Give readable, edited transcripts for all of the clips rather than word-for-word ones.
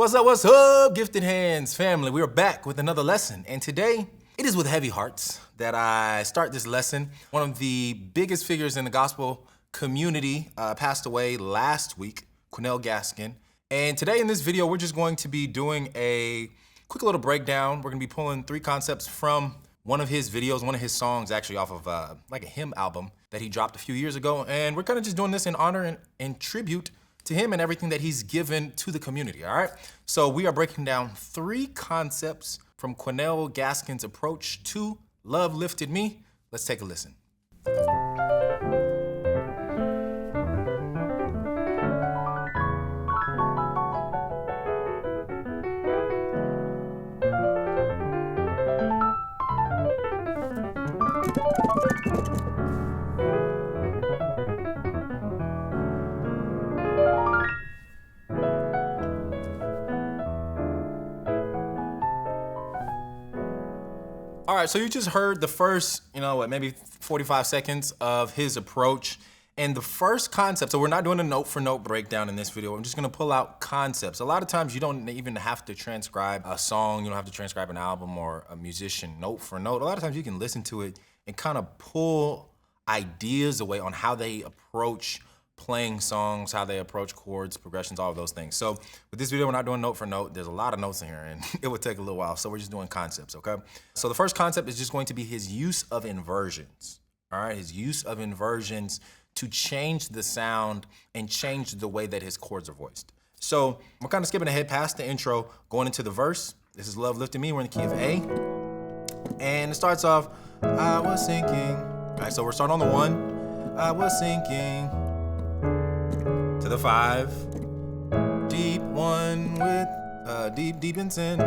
What's up, Gifted Hands family? We are back with another lesson, and today it is with heavy hearts that I start this lesson. One of the biggest figures in the gospel community passed away last week, Quennel Gaskin. And today in this video, we're just going to be doing a quick little breakdown. We're gonna be pulling 3 concepts from one of his videos, one of his songs actually off of like a hymn album that he dropped a few years ago. And we're kind of just doing this in honor and tribute to him and everything that he's given to the community, all right? So we are breaking down 3 concepts from Quennel Gaskin's approach to Love Lifted Me. Let's take a listen. All right, so you just heard the first, maybe 45 seconds of his approach. And the first concept, so we're not doing a note for note breakdown in this video. I'm just gonna pull out concepts. A lot of times you don't even have to transcribe a song. You don't have to transcribe an album or a musician note for note. A lot of times you can listen to it and kind of pull ideas away on how they approach playing songs, how they approach chords, progressions, all of those things. So with this video, we're not doing note for note. There's a lot of notes in here and it would take a little while. So we're just doing concepts, okay? So the first concept is just going to be his use of inversions, all right? His use of inversions to change the sound and change the way that his chords are voiced. So we're kind of skipping ahead past the intro, going into the verse. This is Love Lifted Me, we're in the key of A. And it starts off, I was sinking. All right, so we're starting on the 1. I was sinking. To the 5, deep 1 with deep in sin,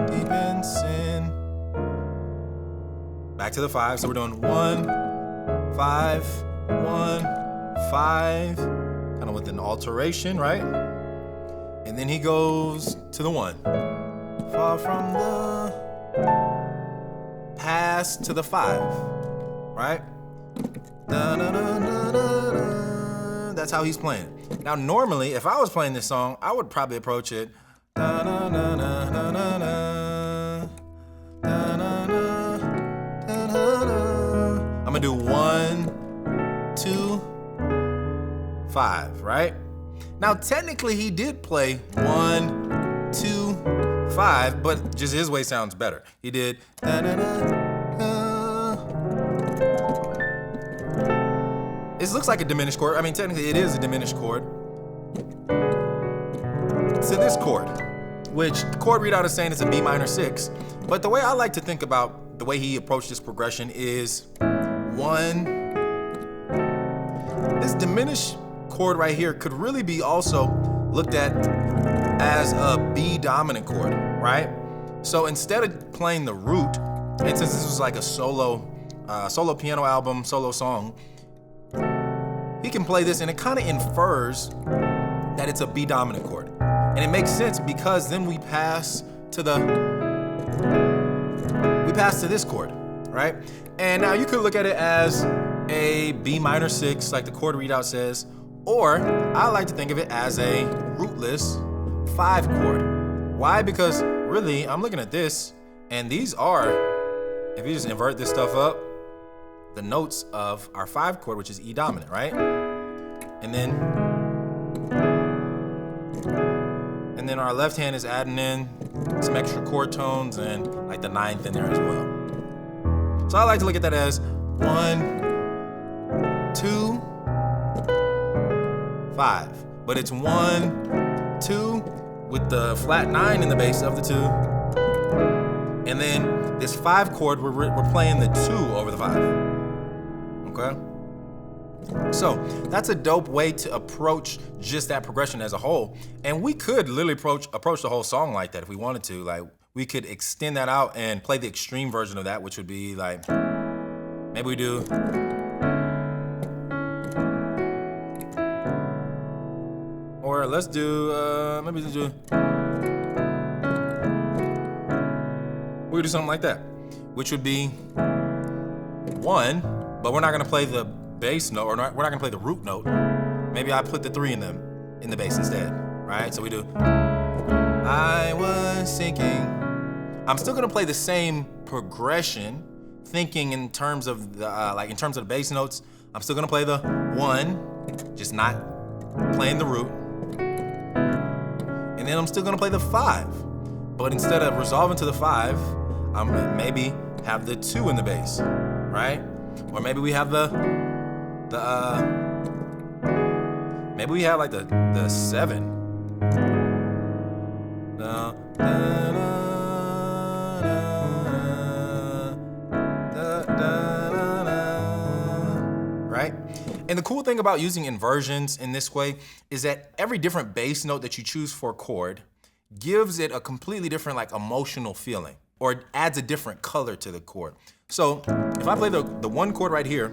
Back to the 5, so we're doing 1, 5, 1, 5, kind of with an alteration, right? And then he goes to the 1, far from the past to the 5, right? Da, da, da, da, da, da. That's how he's playing. Now, normally, if I was playing this song, I would probably approach it. I'm gonna do 1, 2, 5, right? Now, technically, he did play 1, 2, 5, but just his way sounds better. He did. This looks like a diminished chord. I mean, technically it is a diminished chord to this chord, which the chord readout is saying it's a B minor 6. But the way I like to think about the way he approached this progression is 1. This diminished chord right here could really be also looked at as a B dominant chord, right? So instead of playing the root, and since this was like a solo piano album, solo song, he can play this and it kind of infers that it's a B dominant chord. And it makes sense because then we pass to this chord, right? And now you could look at it as a B minor 6, like the chord readout says, or I like to think of it as a rootless 5 chord. Why? Because really, I'm looking at this, and these are, if you just invert this stuff up, the notes of our 5 chord, which is E dominant, right? And then our left hand is adding in some extra chord tones and like the 9th in there as well. So I like to look at that as 1, 2, 5. But it's 1, 2 with the flat 9 in the bass of the 2. And then this 5 chord, we're playing the 2 over the 5. Okay? So that's a dope way to approach just that progression as a whole. And we could literally approach the whole song like that if we wanted to. Like, we could extend that out and play the extreme version of that, which would be like, maybe we do. Or let's do, maybe let's do. We could do something like that, which would be 1, but we're not gonna play the bass note, or we're not gonna play the root note. Maybe I put the 3 in the bass instead, right? So we do I was thinking. I'm still gonna play the same progression, thinking in terms of the like in terms of the bass notes. I'm still gonna play the 1, just not playing the root. And then I'm still gonna play the 5. But instead of resolving to the 5, I'm gonna maybe have the 2 in the bass, right? Or maybe we have maybe we have like the 7. Right? And the cool thing about using inversions in this way is that every different bass note that you choose for a chord gives it a completely different like emotional feeling, or adds a different color to the chord. So if I play the 1 chord right here,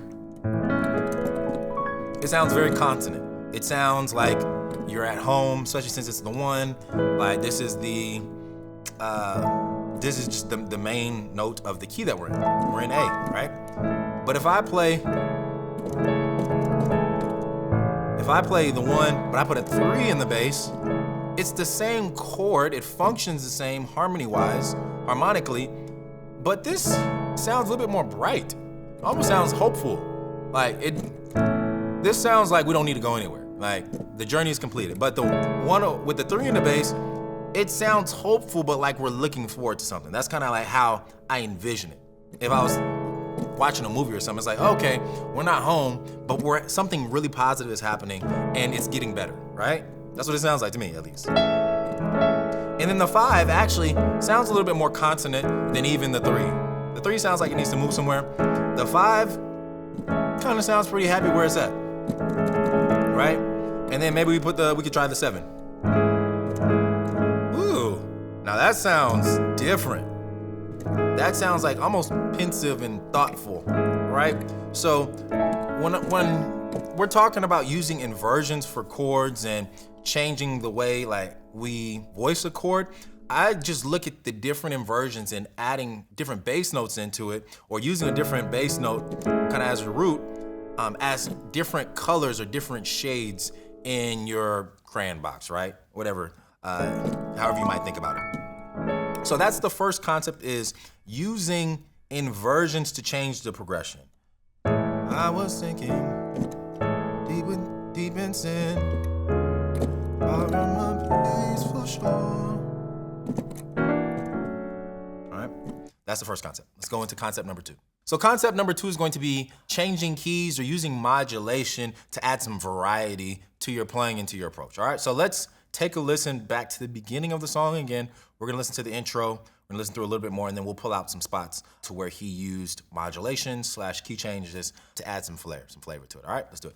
it sounds very consonant. It sounds like you're at home, especially since it's the 1. Like this is just the main note of the key that we're in. We're in A, right? But if I play the 1, but I put a 3 in the bass, it's the same chord. It functions the same harmony-wise, harmonically, but this sounds a little bit more bright. It almost sounds hopeful. Like this sounds like we don't need to go anywhere. Like the journey is completed. But the 1 with the 3 in the bass, it sounds hopeful, but like we're looking forward to something. That's kind of like how I envision it. If I was watching a movie or something, it's like, okay, we're not home, but something really positive is happening and it's getting better, right? That's what it sounds like to me, at least. And then the 5 actually sounds a little bit more consonant than even the 3. The 3 sounds like it needs to move somewhere. The 5 kind of sounds pretty happy where it's at, right? And then maybe we could try the 7. Ooh, now that sounds different. That sounds like almost pensive and thoughtful, right? So when we're talking about using inversions for chords and changing the way like we voice a chord, I just look at the different inversions and adding different bass notes into it, or using a different bass note kind of as a root, as different colors or different shades in your crayon box, right? Whatever, however you might think about it. So that's the first concept, is using inversions to change the progression. I was thinking deep in sin, out on my peaceful shore. All right, that's the first concept. Let's go into concept number 2. So concept number 2 is going to be changing keys or using modulation to add some variety to your playing and to your approach. All right, so let's take a listen back to the beginning of the song again. We're gonna listen to the intro, we're gonna listen through a little bit more, and then we'll pull out some spots to where he used modulation / key changes to add some flavor to it. All right, let's do it.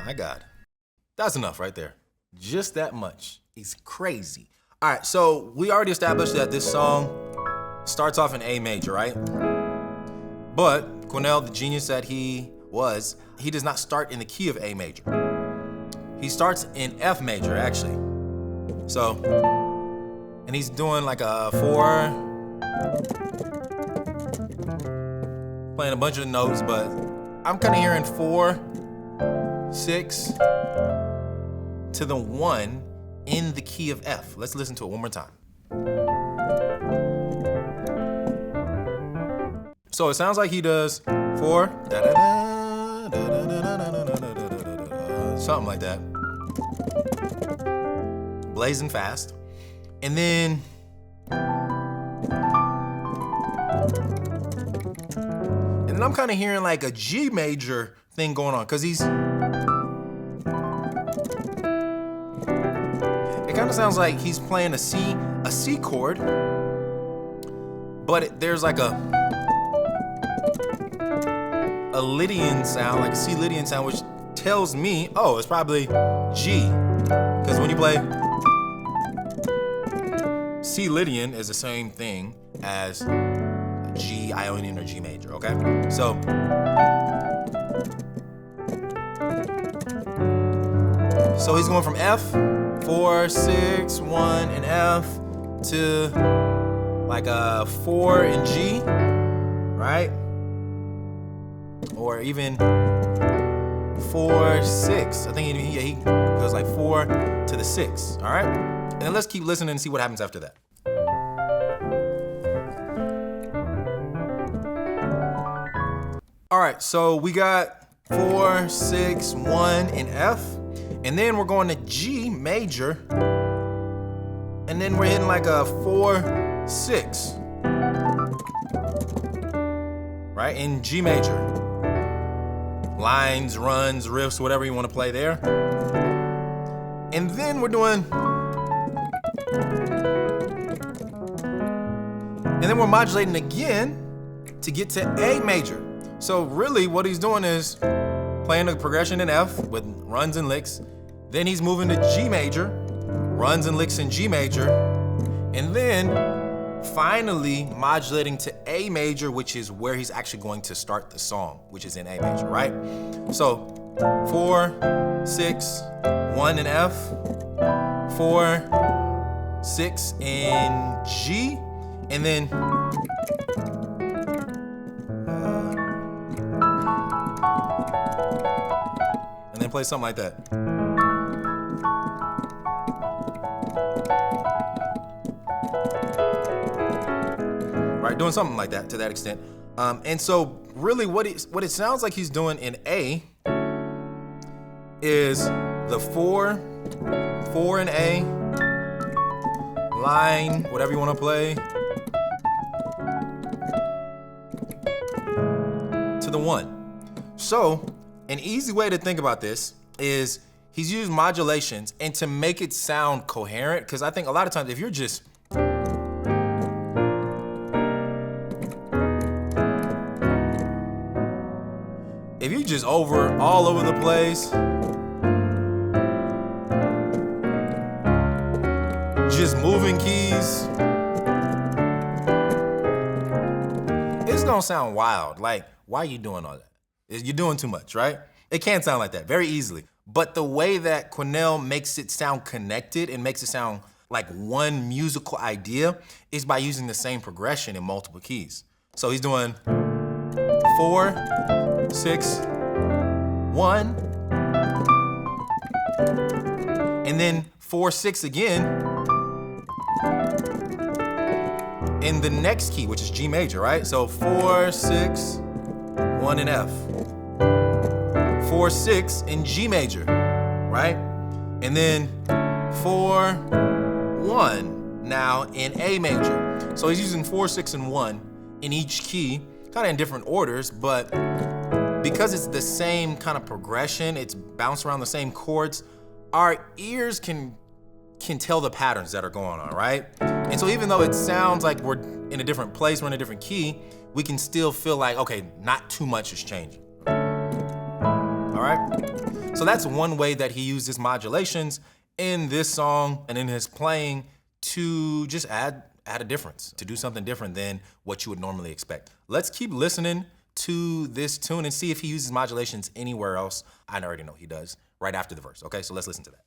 My God, that's enough right there. Just that much. It's crazy. All right, so we already established that this song starts off in A major, right? But Quennel, the genius that he was, he does not start in the key of A major. He starts in F major, actually. So, and he's doing like a 4, playing a bunch of notes, but I'm kind of hearing 4, 6 to the 1 in the key of F. Let's listen to it one more time. So it sounds like he does 4, something like that, blazing fast, and then I'm kind of hearing like a G major thing going on, because it kind of sounds like he's playing a C chord, but there's like a Lydian sound, like a C Lydian sound, which tells me, oh, it's probably G, because when you play C Lydian is the same thing as G Ionian or G major, okay? So So he's going from F, 4, 6, 1, and F to like a 4 and G, right? Or even 4, 6. I think he goes like 4 to the 6, all right? And then let's keep listening and see what happens after that. All right, so we got 4, 6, 1, and F. And then we're going to G major. And then we're hitting like a 4, 6. Right, in G major. Lines, runs, riffs, whatever you want to play there. And then we're doing... And then we're modulating again to get to A major. So really what he's doing is playing a progression in F with runs and licks. Then he's moving to G major, runs and licks in G major. And then finally modulating to A major, which is where he's actually going to start the song, which is in A major, right? So 4, 6, 1 in F, 4, 6 in G, and then play something like that. Right, doing something like that to that extent. And so really what it sounds like he's doing in A is the 4 in A, line, whatever you want to play, to the 1. So an easy way to think about this is he's used modulations, and to make it sound coherent, because I think a lot of times if you're just all over the place, just moving keys, it's gonna sound wild. Like, why are you doing all that? You're doing too much, right? It can sound like that very easily. But the way that Quennel makes it sound connected and makes it sound like one musical idea is by using the same progression in multiple keys. So he's doing 4, 6, 1, and then 4, 6 again in the next key, which is G major, right? So 4, 6, 1 in F. 4, 6 in G major, right? And then 4, 1 now in A major. So he's using 4, 6, and 1 in each key, kind of in different orders, but because it's the same kind of progression, it's bounced around the same chords, our ears can tell the patterns that are going on, right? And so even though it sounds like we're in a different place, we're in a different key, we can still feel like, okay, not too much is changing. All right? So that's one way that he uses modulations in this song and in his playing to just add a difference, to do something different than what you would normally expect. Let's keep listening to this tune and see if he uses modulations anywhere else. I already know he does, right after the verse. Okay, so let's listen to that.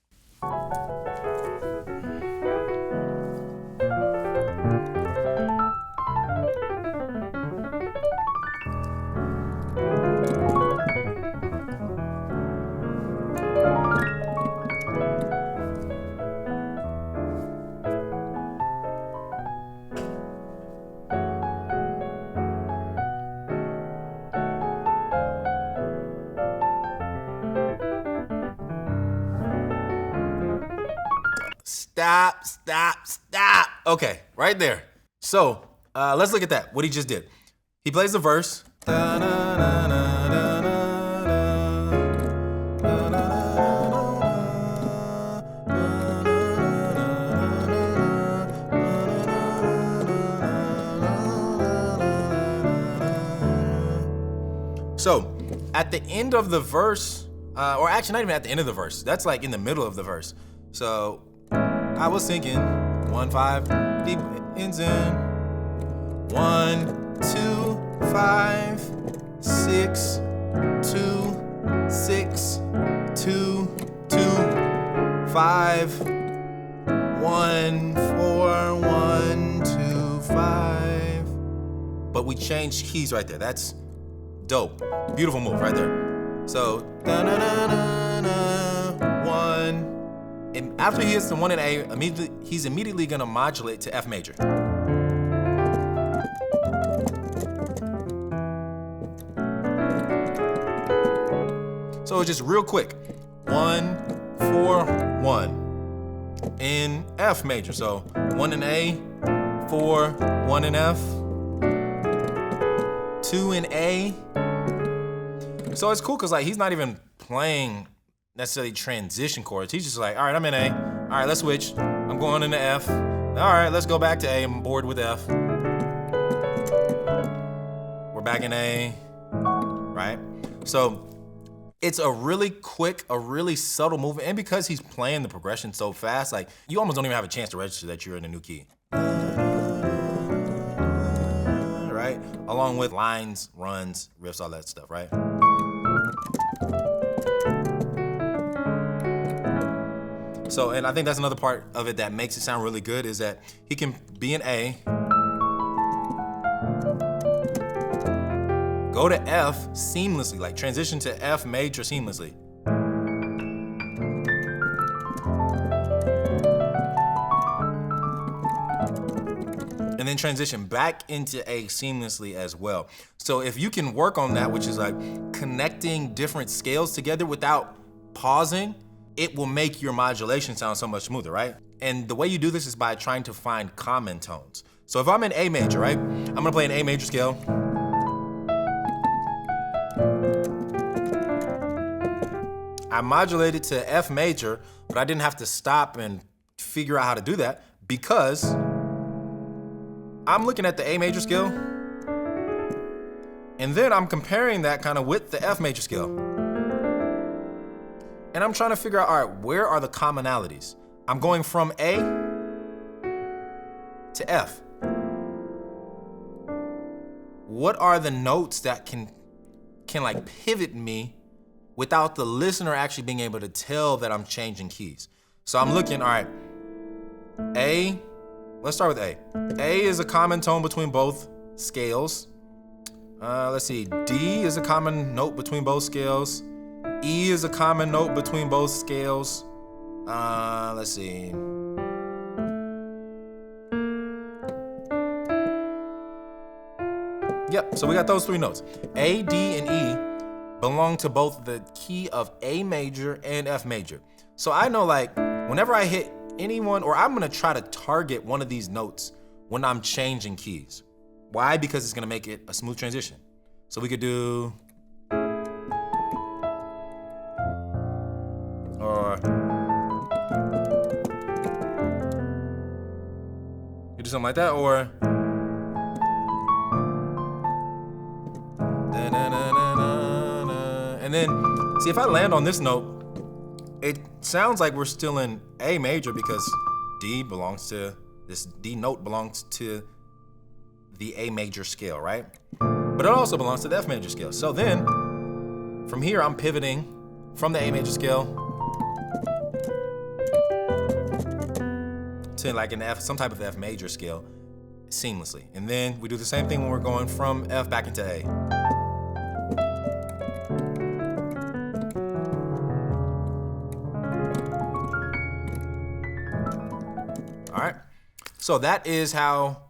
Stop. Okay, right there. So let's look at that, what he just did. He plays the verse. So at the end of the verse, or actually not even at the end of the verse, that's like in the middle of the verse. So I was thinking 1, 5, deep ends in 1, 2, 5, 6, 2, 6, 2, 2. 5, 1, 4, 1, 2, 5. But we changed keys right there. That's dope. Beautiful move right there. So, da-na-na-na-na, 1. And after he hits the 1 in A, he's immediately gonna modulate to F major. So it's just real quick. 1, 4, 1 in F major. So 1 in A, 4, 1 in F, 2 in A. So it's cool because like he's not even playing necessarily transition chords. He's just like, all right, I'm in A. All right, let's switch. I'm going into F. All right, let's go back to A. I'm bored with F. We're back in A, right? So it's a really quick, a really subtle movement. And because he's playing the progression so fast, like you almost don't even have a chance to register that you're in a new key. Right? Along with lines, runs, riffs, all that stuff, right? So, and I think that's another part of it that makes it sound really good is that he can be in A, go to F seamlessly, like transition to F major seamlessly. And then transition back into A seamlessly as well. So if you can work on that, which is like connecting different scales together without pausing, it will make your modulation sound so much smoother, right? And the way you do this is by trying to find common tones. So if I'm in A major, right? I'm gonna play an A major scale. I modulated to F major, but I didn't have to stop and figure out how to do that because I'm looking at the A major scale and then I'm comparing that kind of with the F major scale. And I'm trying to figure out, all right, where are the commonalities? I'm going from A to F. What are the notes that can like pivot me without the listener actually being able to tell that I'm changing keys? So I'm looking, all right, A, let's start with A. A is a common tone between both scales. Let's see, D is a common note between both scales. E is a common note between both scales. Let's see. Yep, so we got those 3 notes. A, D, and E belong to both the key of A major and F major. So I know like, whenever I hit anyone, or I'm gonna try to target one of these notes when I'm changing keys. Why? Because it's gonna make it a smooth transition. So we could do, or you do something like that, or and then see if I land on this note, it sounds like we're still in A major because D belongs to, this D note belongs to the A major scale, right? But it also belongs to the F major scale. So then from here I'm pivoting from the A major scale to like an F, some type of F major scale seamlessly. And then we do the same thing when we're going from F back into A. All right, so that is how,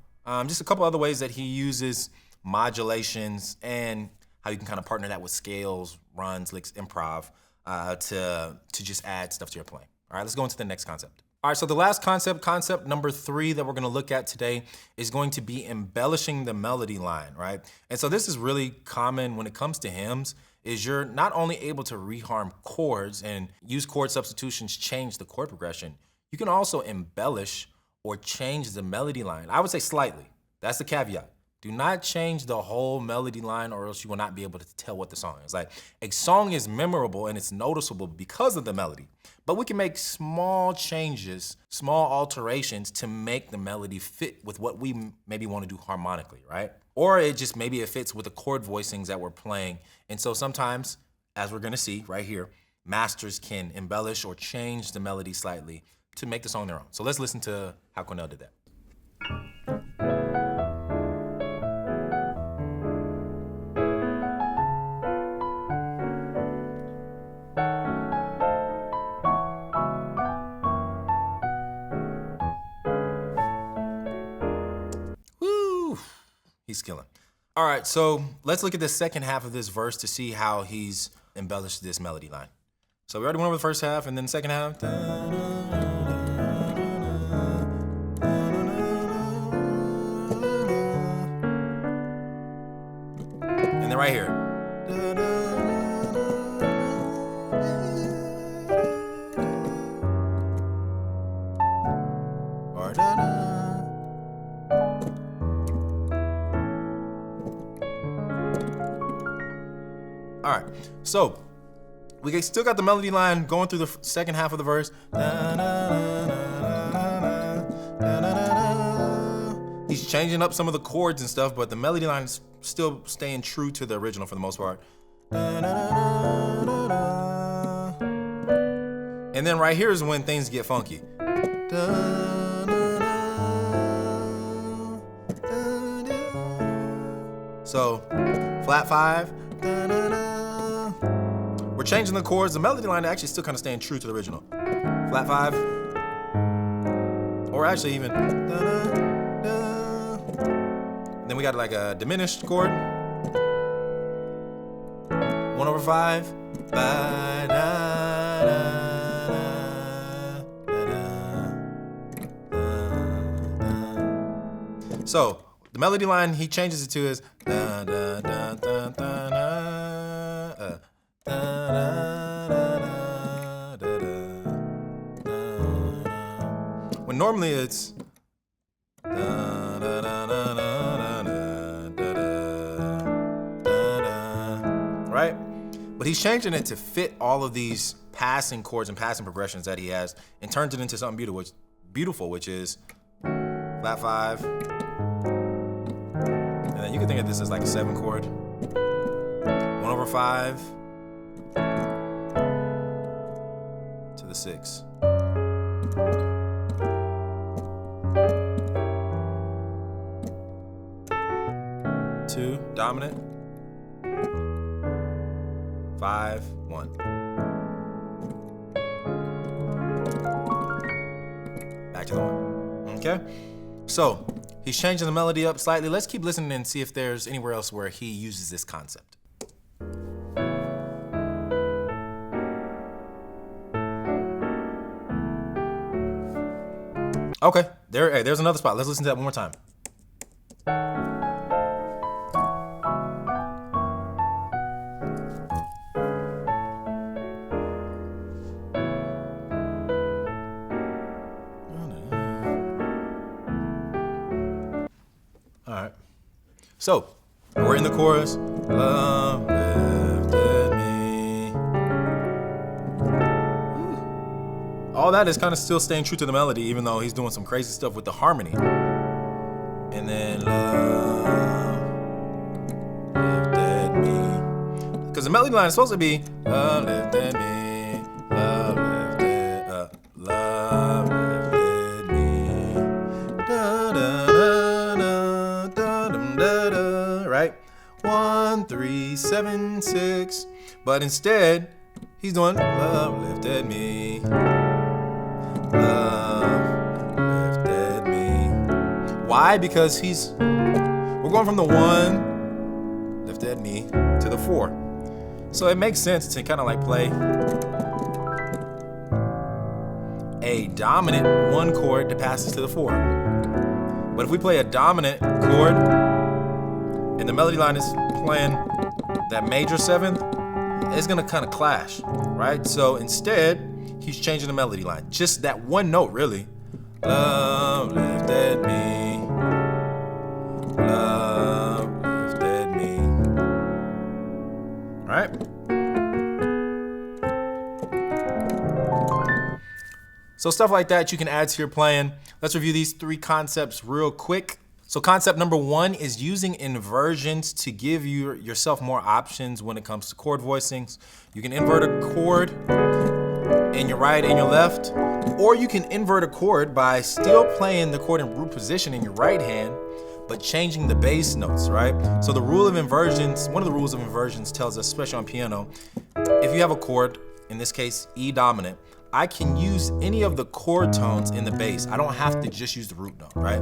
just a couple other ways that he uses modulations and how you can kind of partner that with scales, runs, licks, improv, to just add stuff to your playing. All right, let's go into the next concept. All right, so the last concept number 3 that we're gonna look at today is going to be embellishing the melody line, right? And so this is really common when it comes to hymns, is you're not only able to reharm chords and use chord substitutions, change the chord progression, you can also embellish or change the melody line. I would say slightly, that's the caveat. Do not change the whole melody line or else you will not be able to tell what the song is. Like, a song is memorable and it's noticeable because of the melody, but we can make small changes, small alterations to make the melody fit with what we maybe want to do harmonically, right? Or it just, maybe it fits with the chord voicings that we're playing. And so sometimes, as we're gonna see right here, masters can embellish or change the melody slightly to make the song their own. So let's listen to how Quennel did that. Woo! He's killing. All right, so let's look at the second half of this verse to see how he's embellished this melody line. So we already went over the first half, and then the second half. And then right here. All right, so we still got the melody line going through the second half of the verse. He's changing up some of the chords and stuff, but the melody line is still staying true to the original for the most part. And then right here is when things get funky. So, flat 5. We're changing the chords. The melody line actually still kind of staying true to the original. Flat 5. Or actually even. Then we got like a diminished chord. 1/5. So the melody line he changes it to is when normally it's right? But he's changing it to fit all of these passing chords and passing progressions that he has and turns it into something beautiful, which is flat 5. And then you can think of this as like a 7 chord. 1/5 to the 6. 2 dominant. 5 1. Back to the 1. Okay? So he's changing the melody up slightly. Let's keep listening and see if there's anywhere else where he uses this concept. Okay, there's another spot. Let's listen to that one more time. All right. So we're in the chorus. Love lifted me. All that is kind of still staying true to the melody, even though he's doing some crazy stuff with the harmony. And then love lifted me. Because the melody line is supposed to be love lifted me. Love lifted, love lifted me. Da, da, da, da, da, da, da, right? 1 3 7 6. But instead, he's doing love lifted me. Love lifted me. Why? Because we're going from the 1 lifted me to the 4. So it makes sense to kind of like play a dominant 1 chord that passes to the 4. But if we play a dominant chord and the melody line is playing that major 7th, it's gonna kind of clash, right? So instead, he's changing the melody line. Just that one note, really. Love lifted me. Love lifted me. All right? So stuff like that you can add to your playing. Let's review these 3 concepts real quick. So concept number 1 is using inversions to give yourself more options when it comes to chord voicings. You can invert a chord in your right and your left, or you can invert a chord by still playing the chord in root position in your right hand, but changing the bass notes, right? So the rule of inversions, one of the rules of inversions tells us, especially on piano, if you have a chord, in this case, E dominant, I can use any of the chord tones in the bass. I don't have to just use the root note, right?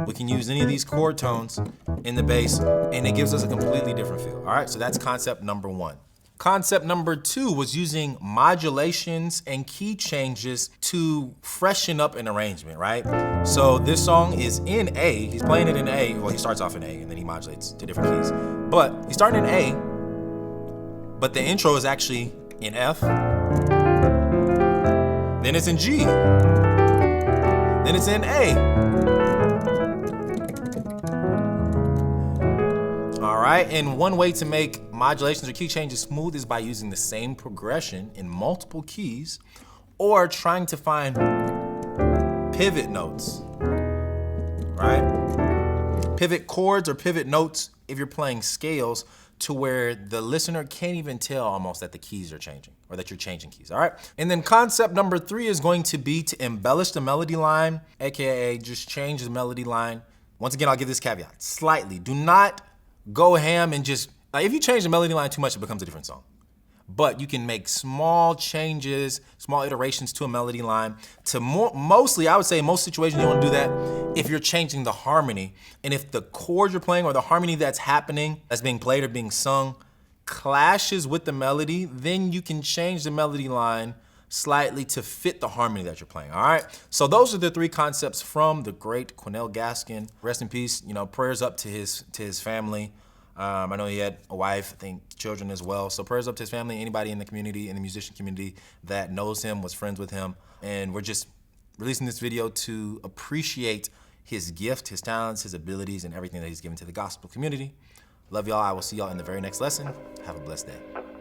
We can use any of these chord tones in the bass, and it gives us a completely different feel, all right? So that's concept number 1. Concept number 2 was using modulations and key changes to freshen up an arrangement, right? So this song is in A, he's playing it in A, well, he starts off in A and then he modulates to different keys. But he's starting in A, but the intro is actually in F, then it's in G, then it's in A. All right, and one way to make modulations or key changes smooth is by using the same progression in multiple keys or trying to find pivot notes, right? Pivot chords or pivot notes if you're playing scales to where the listener can't even tell almost that the keys are changing or that you're changing keys, all right? And then concept number 3 is going to be to embellish the melody line, AKA just change the melody line. Once again, I'll give this caveat, slightly. Do not go ham and just, like, if you change the melody line too much, it becomes a different song. But you can make small changes, small iterations to a melody line. To mostly, I would say in most situations you want to do that if you're changing the harmony. And if the chord you're playing or the harmony that's happening, that's being played or being sung, clashes with the melody, then you can change the melody line slightly to fit the harmony that you're playing, all right? So those are the 3 concepts from the great Quennel Gaskin. Rest in peace, you know, prayers up to his family. I know he had a wife, I think children as well. So prayers up to his family, anybody in the community, in the musician community that knows him, was friends with him. And we're just releasing this video to appreciate his gift, his talents, his abilities, and everything that he's given to the gospel community. Love y'all. I will see y'all in the very next lesson. Have a blessed day.